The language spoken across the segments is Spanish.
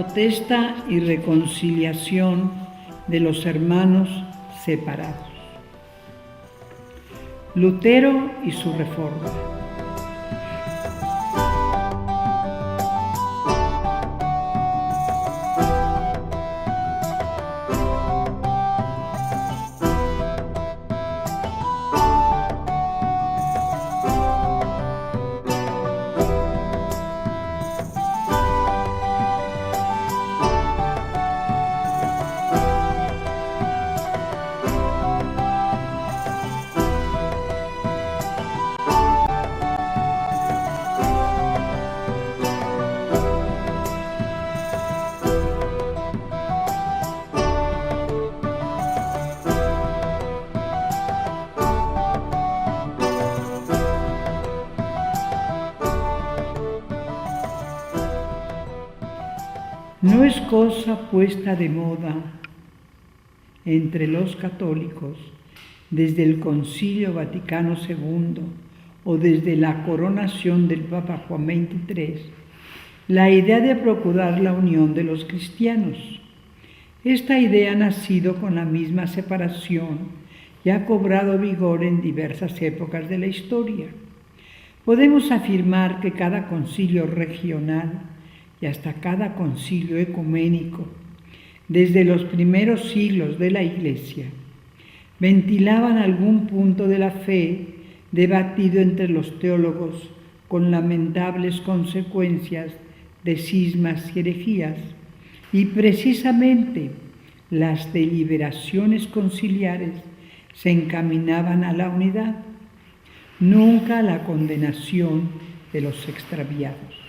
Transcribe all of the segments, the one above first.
protesta y reconciliación de los hermanos separados. Lutero y su reforma. No es cosa puesta de moda entre los católicos desde el Concilio Vaticano II o desde la coronación del Papa Juan XXIII la idea de procurar la unión de los cristianos. Esta idea ha nacido con la misma separación y ha cobrado vigor en diversas épocas de la historia. Podemos afirmar que cada concilio regional y hasta cada concilio ecuménico, desde los primeros siglos de la Iglesia, ventilaban algún punto de la fe debatido entre los teólogos con lamentables consecuencias de cismas y herejías, y precisamente las deliberaciones conciliares se encaminaban a la unidad, nunca a la condenación de los extraviados.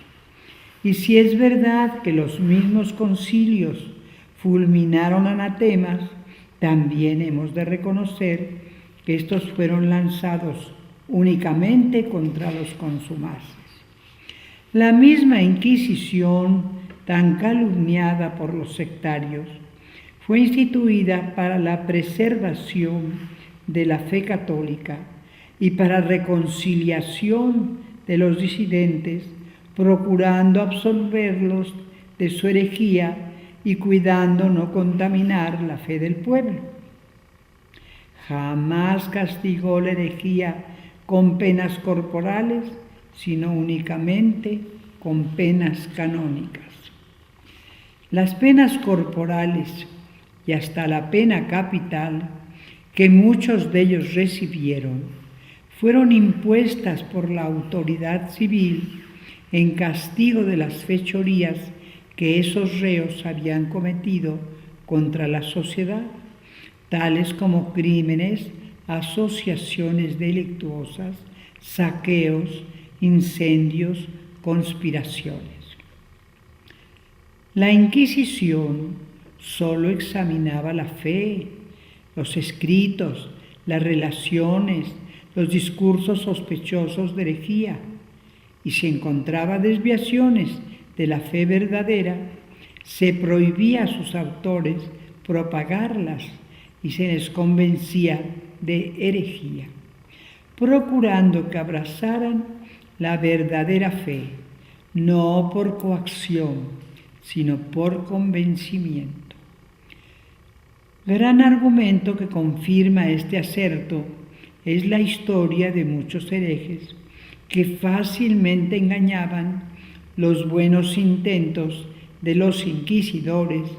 Y si es verdad que los mismos concilios fulminaron anatemas, también hemos de reconocer que estos fueron lanzados únicamente contra los contumaces. La misma Inquisición, tan calumniada por los sectarios, fue instituida para la preservación de la fe católica y para reconciliación de los disidentes, procurando absolverlos de su herejía y cuidando no contaminar la fe del pueblo. Jamás castigó la herejía con penas corporales, sino únicamente con penas canónicas. Las penas corporales y hasta la pena capital, que muchos de ellos recibieron, fueron impuestas por la autoridad civil en castigo de las fechorías que esos reos habían cometido contra la sociedad, tales como crímenes, asociaciones delictuosas, saqueos, incendios, conspiraciones. La Inquisición solo examinaba la fe, los escritos, las relaciones, los discursos sospechosos de herejía, y si encontraba desviaciones de la fe verdadera, se prohibía a sus autores propagarlas y se les convencía de herejía, procurando que abrazaran la verdadera fe, no por coacción, sino por convencimiento. Gran argumento que confirma este aserto es la historia de muchos herejes que fácilmente engañaban los buenos intentos de los inquisidores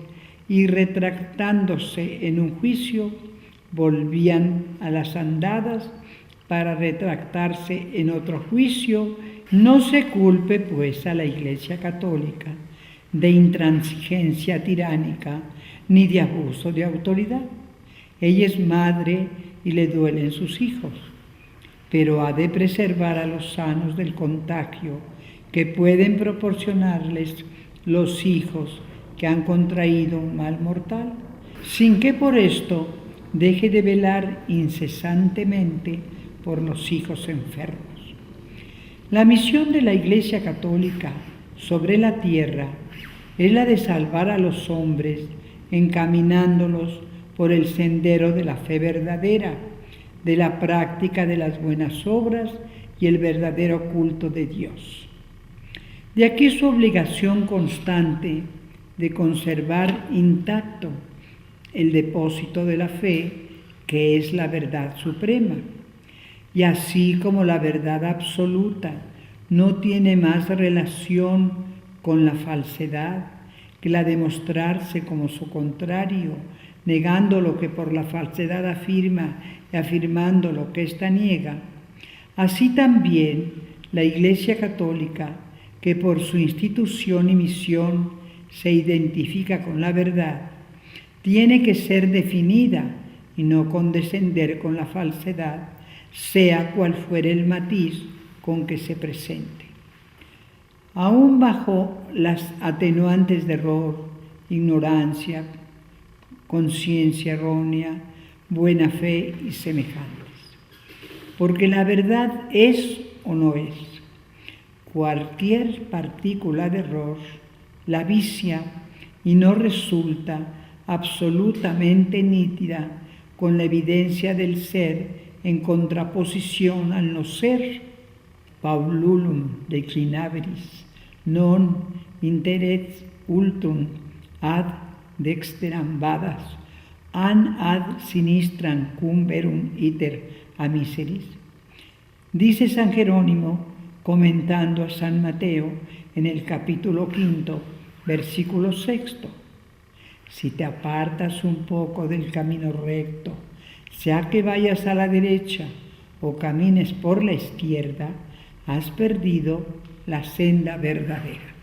y, retractándose en un juicio, volvían a las andadas para retractarse en otro juicio. No se culpe, pues, a la Iglesia Católica de intransigencia tiránica ni de abuso de autoridad. Ella es madre y le duelen sus hijos, pero ha de preservar a los sanos del contagio que pueden proporcionarles los hijos que han contraído un mal mortal, sin que por esto deje de velar incesantemente por los hijos enfermos. La misión de la Iglesia Católica sobre la tierra es la de salvar a los hombres, encaminándolos por el sendero de la fe verdadera, de la práctica de las buenas obras y el verdadero culto de Dios. De aquí su obligación constante de conservar intacto el depósito de la fe, que es la verdad suprema. Y así como la verdad absoluta no tiene más relación con la falsedad que la de mostrarse como su contrario, negando lo que por la falsedad afirma y afirmando lo que ésta niega, así también la Iglesia Católica, que por su institución y misión se identifica con la verdad, tiene que ser definida y no condescender con la falsedad, sea cual fuere el matiz con que se presente. Aún bajo las atenuantes de error, ignorancia, conciencia errónea, buena fe y semejantes. Porque la verdad es o no es. Cualquier partícula de error la vicia y no resulta absolutamente nítida con la evidencia del ser en contraposición al no ser. Paululum declinaveris non interet ultrum ad dexteram vadas an ad sinistram cum verum iter a miseris. Dice San Jerónimo, comentando a San Mateo en el capítulo 5, versículo 6. Si te apartas un poco del camino recto, sea que vayas a la derecha o camines por la izquierda, has perdido la senda verdadera.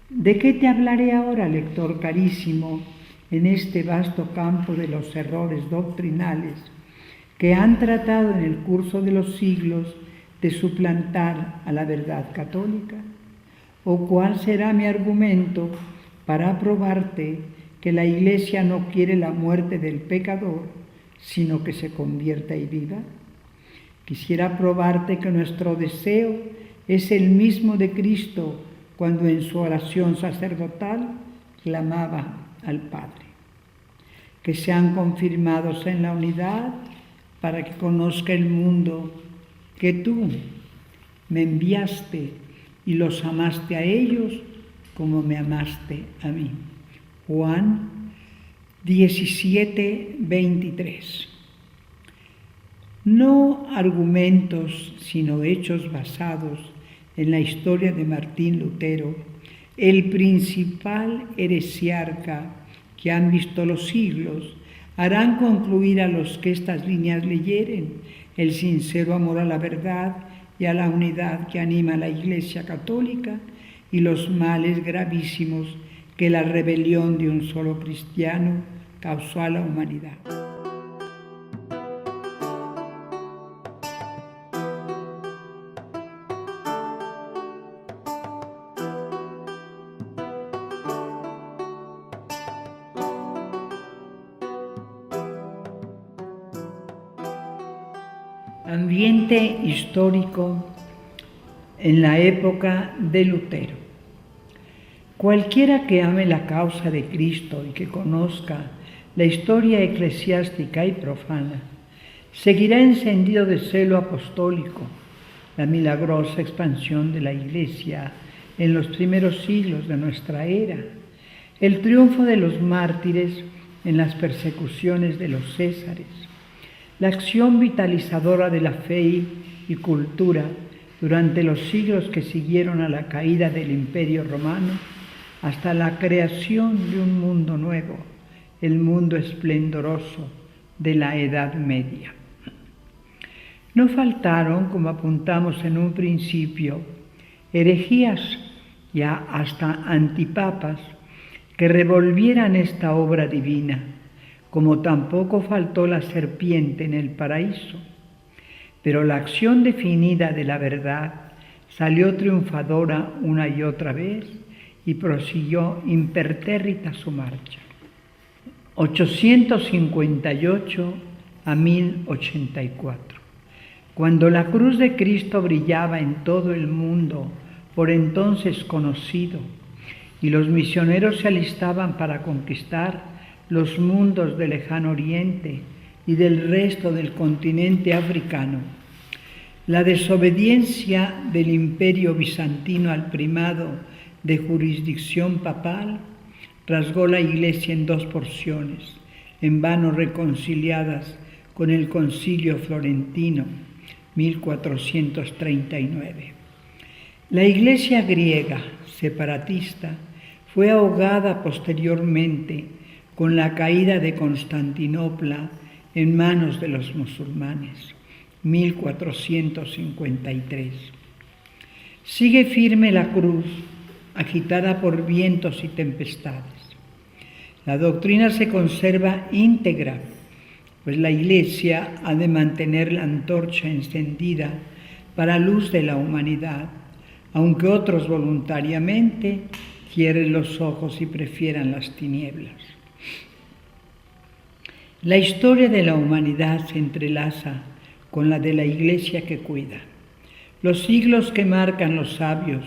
¿De qué te hablaré ahora, lector carísimo, en este vasto campo de los errores doctrinales que han tratado en el curso de los siglos de suplantar a la verdad católica? ¿O cuál será mi argumento para probarte que la Iglesia no quiere la muerte del pecador, sino que se convierta y viva? Quisiera probarte que nuestro deseo es el mismo de Cristo cuando en su oración sacerdotal clamaba al Padre. Que sean confirmados en la unidad para que conozca el mundo que tú me enviaste y los amaste a ellos como me amaste a mí. Juan 17, 23. No argumentos, sino hechos basados en la historia de Martín Lutero, el principal heresiarca que han visto los siglos, harán concluir a los que estas líneas leyeren el sincero amor a la verdad y a la unidad que anima a la Iglesia Católica y los males gravísimos que la rebelión de un solo cristiano causó a la humanidad. Ambiente histórico en la época de Lutero. Cualquiera que ame la causa de Cristo y que conozca la historia eclesiástica y profana, seguirá encendido de celo apostólico la milagrosa expansión de la Iglesia en los primeros siglos de nuestra era, el triunfo de los mártires en las persecuciones de los césares, la acción vitalizadora de la fe y cultura durante los siglos que siguieron a la caída del Imperio Romano, hasta la creación de un mundo nuevo, el mundo esplendoroso de la Edad Media. No faltaron, como apuntamos en un principio, herejías y hasta antipapas que revolvieran esta obra divina, como tampoco faltó la serpiente en el paraíso. Pero la acción definida de la verdad salió triunfadora una y otra vez y prosiguió impertérrita su marcha. 858 a 1084. Cuando la cruz de Cristo brillaba en todo el mundo, por entonces conocido, y los misioneros se alistaban para conquistar los mundos del lejano oriente y del resto del continente africano, la desobediencia del imperio bizantino al primado de jurisdicción papal, rasgó la Iglesia en dos porciones, en vano reconciliadas con el Concilio Florentino, 1439. La Iglesia griega, separatista, fue ahogada posteriormente con la caída de Constantinopla en manos de los musulmanes, 1453. Sigue firme la cruz, agitada por vientos y tempestades. La doctrina se conserva íntegra, pues la Iglesia ha de mantener la antorcha encendida para luz de la humanidad, aunque otros voluntariamente cierren los ojos y prefieran las tinieblas. La historia de la humanidad se entrelaza con la de la Iglesia que cuida. Los siglos que marcan los sabios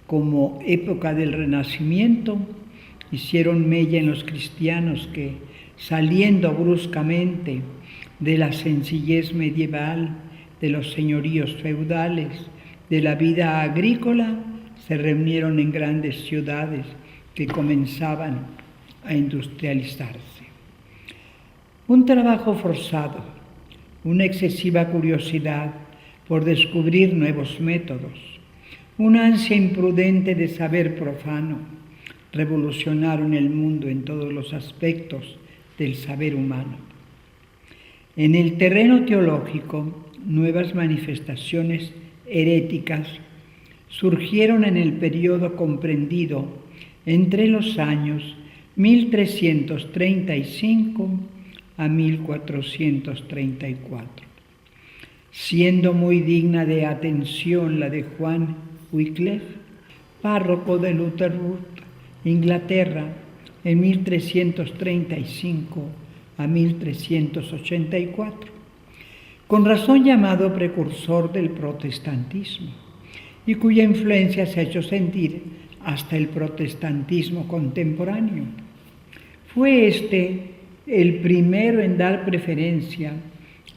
como época del Renacimiento hicieron mella en los cristianos que, saliendo bruscamente de la sencillez medieval, de los señoríos feudales, de la vida agrícola, se reunieron en grandes ciudades que comenzaban a industrializarse. Un trabajo forzado, una excesiva curiosidad por descubrir nuevos métodos, una ansia imprudente de saber profano, revolucionaron el mundo en todos los aspectos del saber humano. En el terreno teológico, nuevas manifestaciones heréticas surgieron en el periodo comprendido entre los años 1335 a 1434, siendo muy digna de atención la de Juan Wycliffe, párroco de Lutherburg, Inglaterra, en 1335 a 1384, con razón llamado precursor del protestantismo, y cuya influencia se ha hecho sentir hasta el protestantismo contemporáneo. Fue este el primero en dar preferencia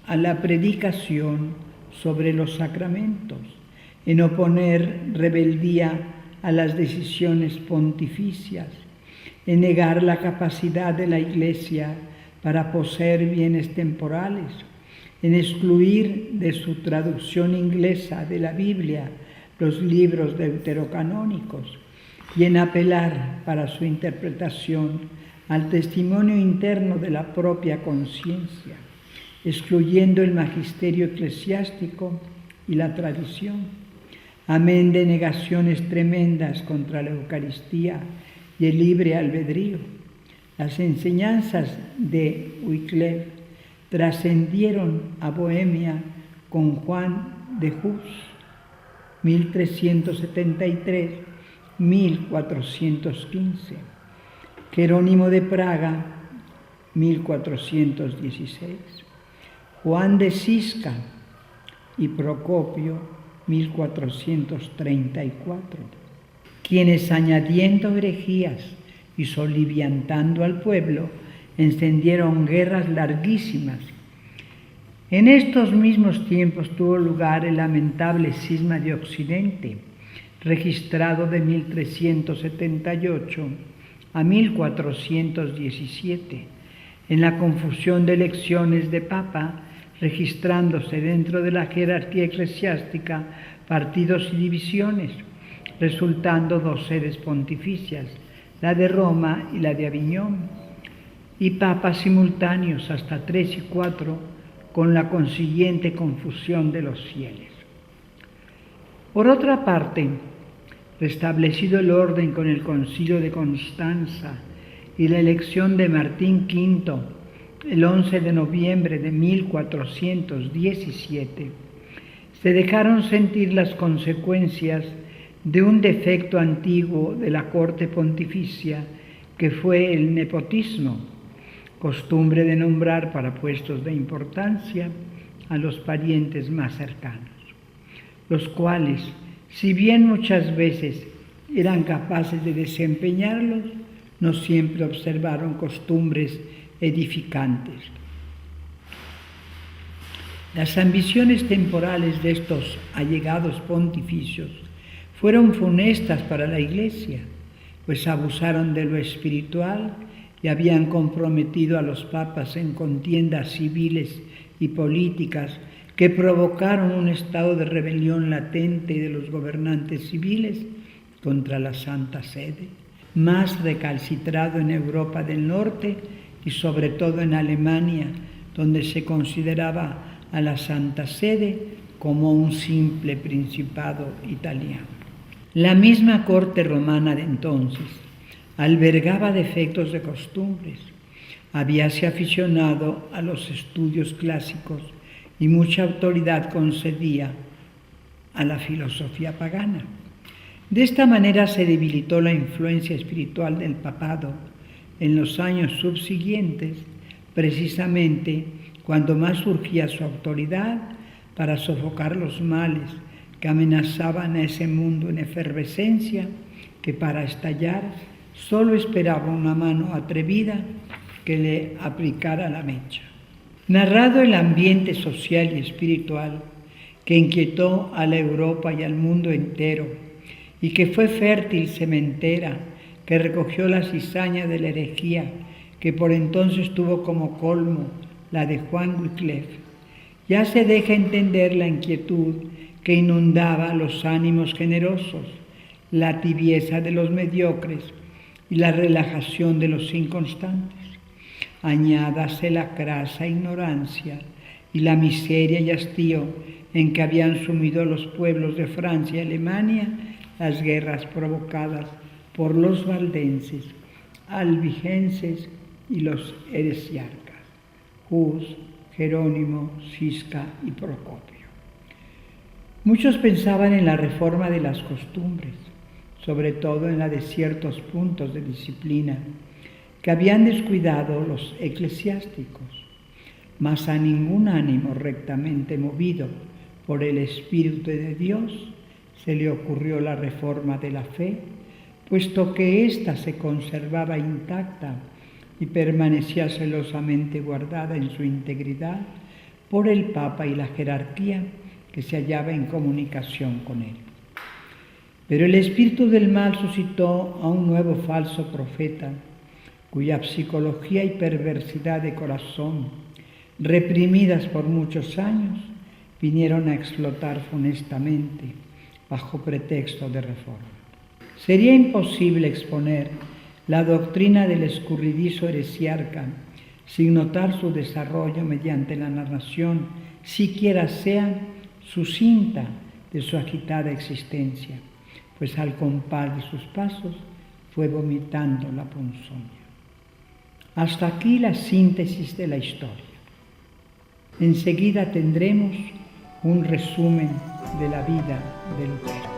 a la predicación sobre los sacramentos, en oponer rebeldía a las decisiones pontificias, en negar la capacidad de la Iglesia para poseer bienes temporales, en excluir de su traducción inglesa de la Biblia los libros deuterocanónicos y en apelar para su interpretación al testimonio interno de la propia conciencia, excluyendo el magisterio eclesiástico y la tradición, amén de negaciones tremendas contra la Eucaristía y el libre albedrío. Las enseñanzas de Wycliffe trascendieron a Bohemia con Juan de Hus, 1373-1415, Jerónimo de Praga, 1416, Juan de Sisca y Procopio, 1434, quienes añadiendo herejías y soliviantando al pueblo, encendieron guerras larguísimas. En estos mismos tiempos tuvo lugar el lamentable cisma de Occidente, registrado de 1378 a 1417, en la confusión de elecciones de papa, registrándose dentro de la jerarquía eclesiástica partidos y divisiones, resultando dos sedes pontificias, la de Roma y la de Aviñón, y papas simultáneos hasta 3 y 4, con la consiguiente confusión de los fieles. Por otra parte, restablecido el orden con el Concilio de Constanza y la elección de Martín V el 11 de noviembre de 1417, se dejaron sentir las consecuencias de un defecto antiguo de la corte pontificia que fue el nepotismo, costumbre de nombrar para puestos de importancia a los parientes más cercanos, los cuales, si bien muchas veces eran capaces de desempeñarlos, no siempre observaron costumbres edificantes. Las ambiciones temporales de estos allegados pontificios fueron funestas para la Iglesia, pues abusaron de lo espiritual y habían comprometido a los papas en contiendas civiles y políticas que provocaron un estado de rebelión latente de los gobernantes civiles contra la Santa Sede, más recalcitrado en Europa del Norte y sobre todo en Alemania, donde se consideraba a la Santa Sede como un simple principado italiano. La misma corte romana de entonces albergaba defectos de costumbres, habíase aficionado a los estudios clásicos y mucha autoridad concedía a la filosofía pagana. De esta manera se debilitó la influencia espiritual del papado en los años subsiguientes, precisamente cuando más surgía su autoridad para sofocar los males que amenazaban a ese mundo en efervescencia que para estallar solo esperaba una mano atrevida que le aplicara la mecha. Narrado el ambiente social y espiritual que inquietó a la Europa y al mundo entero y que fue fértil sementera que recogió la cizaña de la herejía que por entonces tuvo como colmo la de Juan Wycliffe, ya se deja entender la inquietud que inundaba los ánimos generosos, la tibieza de los mediocres y la relajación de los inconstantes. Añádase la crasa ignorancia y la miseria y hastío en que habían sumido los pueblos de Francia y Alemania las guerras provocadas por los valdenses, albigenses y los heresiarcas, Hus, Jerónimo, Cisca y Procopio. Muchos pensaban en la reforma de las costumbres, sobre todo en la de ciertos puntos de disciplina que habían descuidado los eclesiásticos, mas a ningún ánimo rectamente movido por el Espíritu de Dios se le ocurrió la reforma de la fe, puesto que ésta se conservaba intacta y permanecía celosamente guardada en su integridad por el Papa y la jerarquía que se hallaba en comunicación con él. Pero el espíritu del mal suscitó a un nuevo falso profeta, cuya psicología y perversidad de corazón, reprimidas por muchos años, vinieron a explotar funestamente bajo pretexto de reforma. Sería imposible exponer la doctrina del escurridizo heresiarca sin notar su desarrollo mediante la narración, siquiera sea sucinta, de su agitada existencia, pues al compás de sus pasos fue vomitando la ponzoña. Hasta aquí la síntesis de la historia. Enseguida tendremos un resumen de la vida de Lutero.